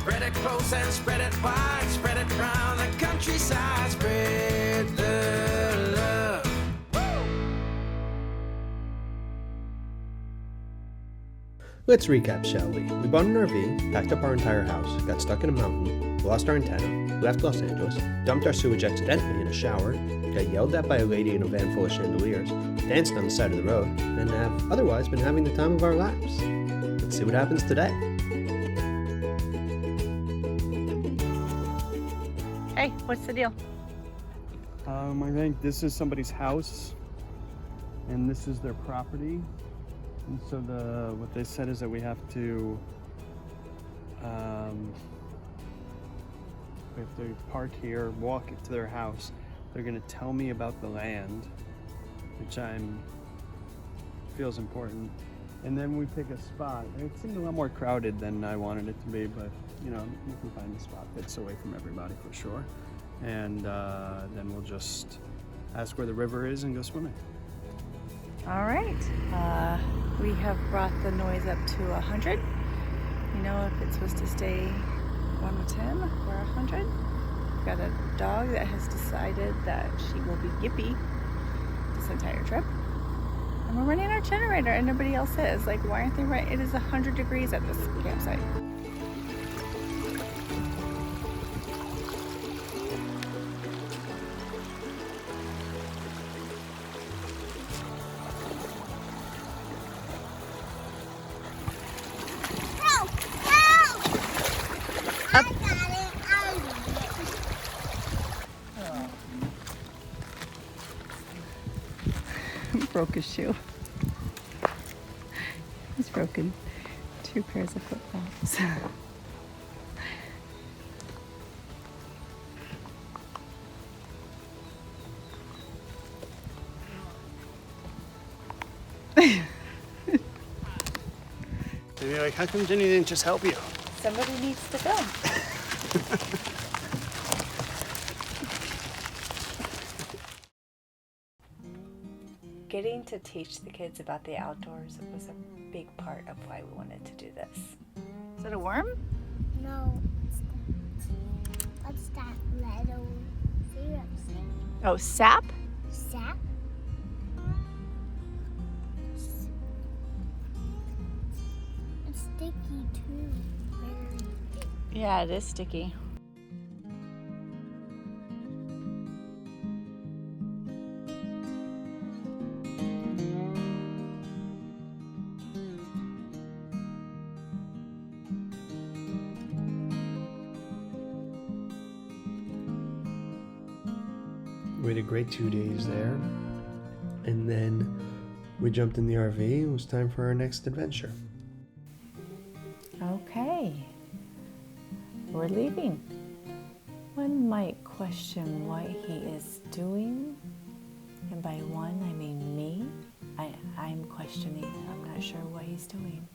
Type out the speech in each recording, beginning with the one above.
Spread it close and spread it wide, spread it round the countryside, spread the love. Let's recap, Shelly. We bought an RV, packed up our entire house, got stuck in a mountain, lost our antenna, left Los Angeles, dumped our sewage accidentally in a shower, got yelled at by a lady in a van full of chandeliers, danced on the side of the road, and have otherwise been having the time of our lives. Let's see what happens today. Hey, what's the deal? I think this is somebody's house, and this is their property. And so what they said is that we have to park here, walk to their house. They're gonna tell me about the land, which feels important. And then we pick a spot. It seemed a lot more crowded than I wanted it to be, but you know, we can find a spot that's away from everybody for sure. And then we'll just ask where the river is and go swimming. All right. We have brought the noise up to 100. You know, if it's supposed to stay 1 to 10, we're 100. We've got a dog that has decided that she will be yippy this entire trip. And we're running our generator, and nobody else is. Like, why aren't they right? It is 100 degrees at this campsite. Broke his shoe. He's broken 2 pairs of flip-flops. And you're like, how come Jenny didn't just help you? Somebody needs to film. Getting to teach the kids about the outdoors was a big part of why we wanted to do this. Is that a worm? No, what's that little syrup thing? Oh, sap? Sap? It's sticky too. Very sticky. Yeah, it is sticky. We had a great 2 days there, and then we jumped in the RV. It was time for our next adventure. Okay, we're leaving. One might question what he is doing, and by one I mean me. I'm questioning. I'm not sure what he's doing.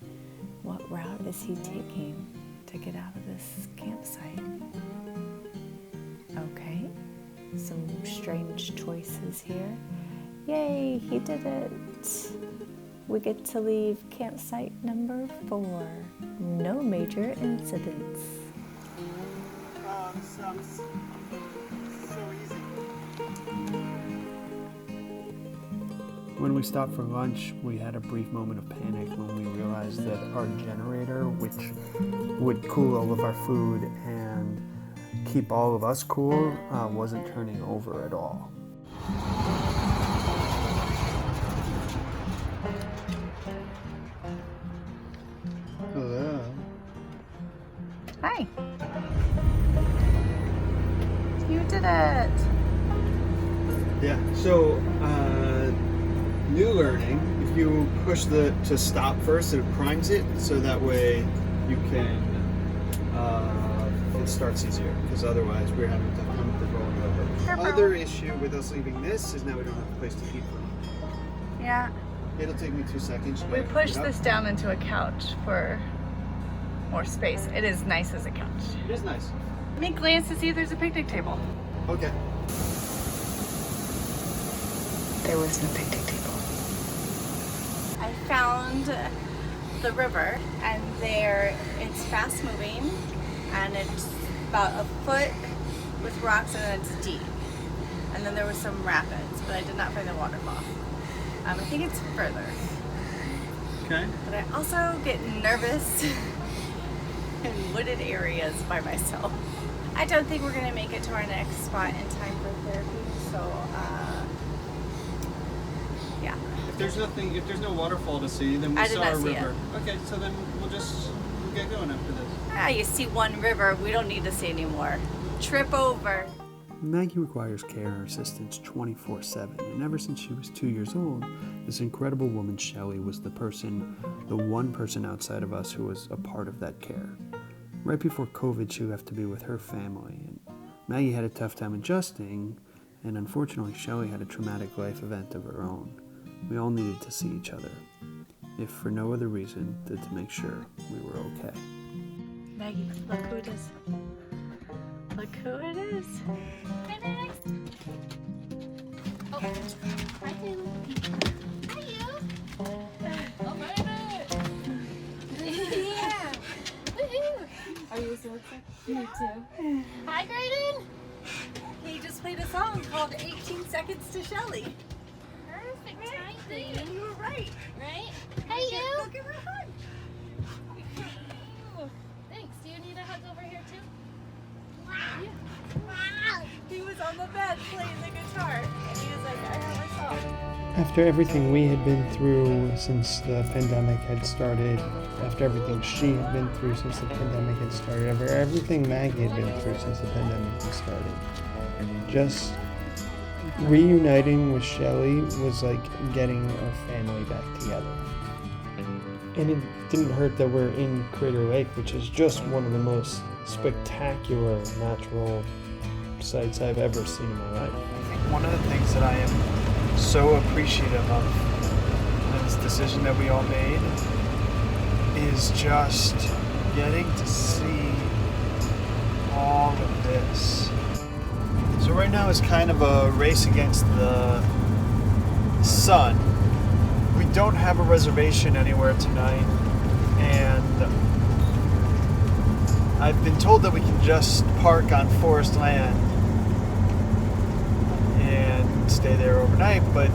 What route is he taking to get out of this campsite? Okay, some strange choices here. Yay, he did it. We get to leave campsite number 4. No major incidents. Oh, this sounds so easy. When we stopped for lunch, we had a brief moment of panic when we realized that our generator, which would cool all of our food and keep all of us cool, wasn't turning over at all. Hello. Hi. You did it. Yeah, so new learning, if you push to stop first, it primes it, so that way you can, it starts easier, because otherwise we're having to come to rolling over. Other issue with us leaving this is now we don't have a place to keep them. Yeah. It'll take me 2 seconds. We pushed this down into a couch for more space. It is nice as a couch. It is nice. Let me glance to see if there's a picnic table. Okay. There was no picnic table. I found the river, and there it's fast moving. and it's about a foot with rocks, and then it's deep. And then there was some rapids, but I did not find the waterfall. I think it's further. Okay. But I also get nervous in wooded areas by myself. I don't think we're gonna make it to our next spot in time for therapy, so yeah. If there's no waterfall to see, then we I did saw not a see river. Okay, so then we'll get going after this. You see one river, we don't need to see anymore. Trip over. Maggie requires care and assistance 24/7, and ever since she was 2 years old, this incredible woman, Shelly, was the one person outside of us who was a part of that care. Right before COVID, she left to be with her family, and Maggie had a tough time adjusting, and unfortunately, Shelly had a traumatic life event of her own. We all needed to see each other, if for no other reason than to make sure we were okay. Maggie, look who it is. Look who it is. Hi, Max. Oh, hi, Taylor. Hi, you. Oh, my God. Yeah. Woohoo. Are you so excited? Me too. Hi, Graydon. He just played a song called 18 Seconds to Shelly. Perfect timing. You were right. Right? Hey, you. Look at her hug. Thanks. Do you need a hug over here, too? He was on the bed playing the guitar, and he was like, I have my song. After everything we had been through since the pandemic had started, after everything she had been through since the pandemic had started, everything Maggie had been through since the pandemic had started, just reuniting with Shelly was like getting our family back together. And it didn't hurt that we're in Crater Lake, which is just one of the most spectacular natural sights I've ever seen in my life. I think one of the things that I am so appreciative of in this decision that we all made is just getting to see all of this. So right now it's kind of a race against the sun. We don't have a reservation anywhere tonight, and I've been told that we can just park on forest land and stay there overnight, but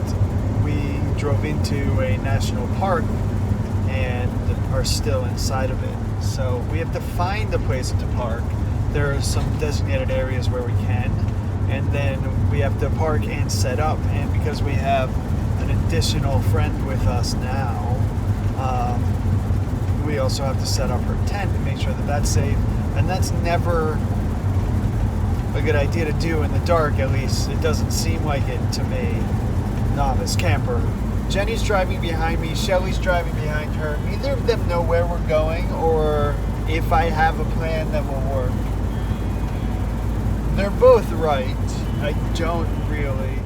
we drove into a national park and are still inside of it. So we have to find a place to park. There are some designated areas where we can, and then we have to park and set up. And because we have an additional friend with us now, we also have to set up her tent and make sure that that's safe. And that's never a good idea to do in the dark, at least it doesn't seem like it to me, novice camper. Jenny's driving behind me, Shelly's driving behind her. Neither of them know where we're going or if I have a plan that will work. They're both right. I don't really.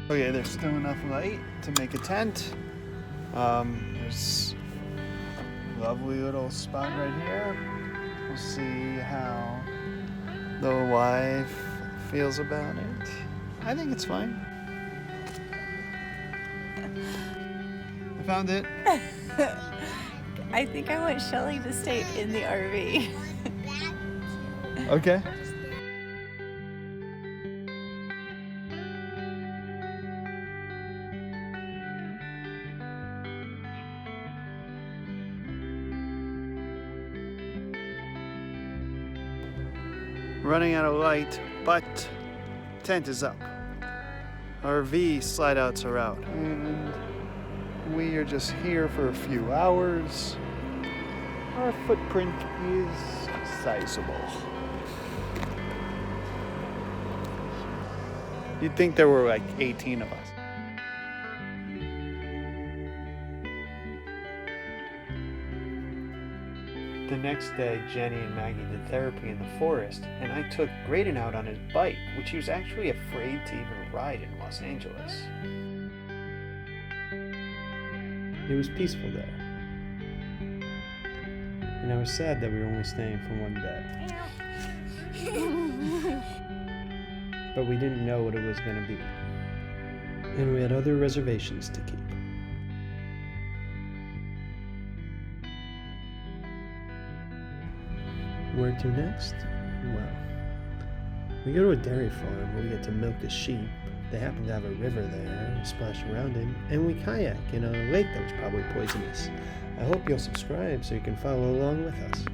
Okay, there's still enough light to make a tent. There's a lovely little spot right here. We'll see how the wife feels about it. I think it's fine. I found it. I think I want Shelly to stay in the RV. Okay. Running out of light, but tent is up. RV slide outs are out, and we are just here for a few hours. Our footprint is sizable. You'd think there were like 18 of us. The next day, Jenny and Maggie did therapy in the forest, and I took Graydon out on his bike, which he was actually afraid to even ride in Los Angeles. It was peaceful there. And I was sad that we were only staying for one day. But we didn't know what it was going to be. and we had other reservations to keep. Where to next? Well, we go to a dairy farm where we get to milk a sheep. They happen to have a river there, we splash around in, and we kayak in a lake that was probably poisonous. I hope you'll subscribe so you can follow along with us.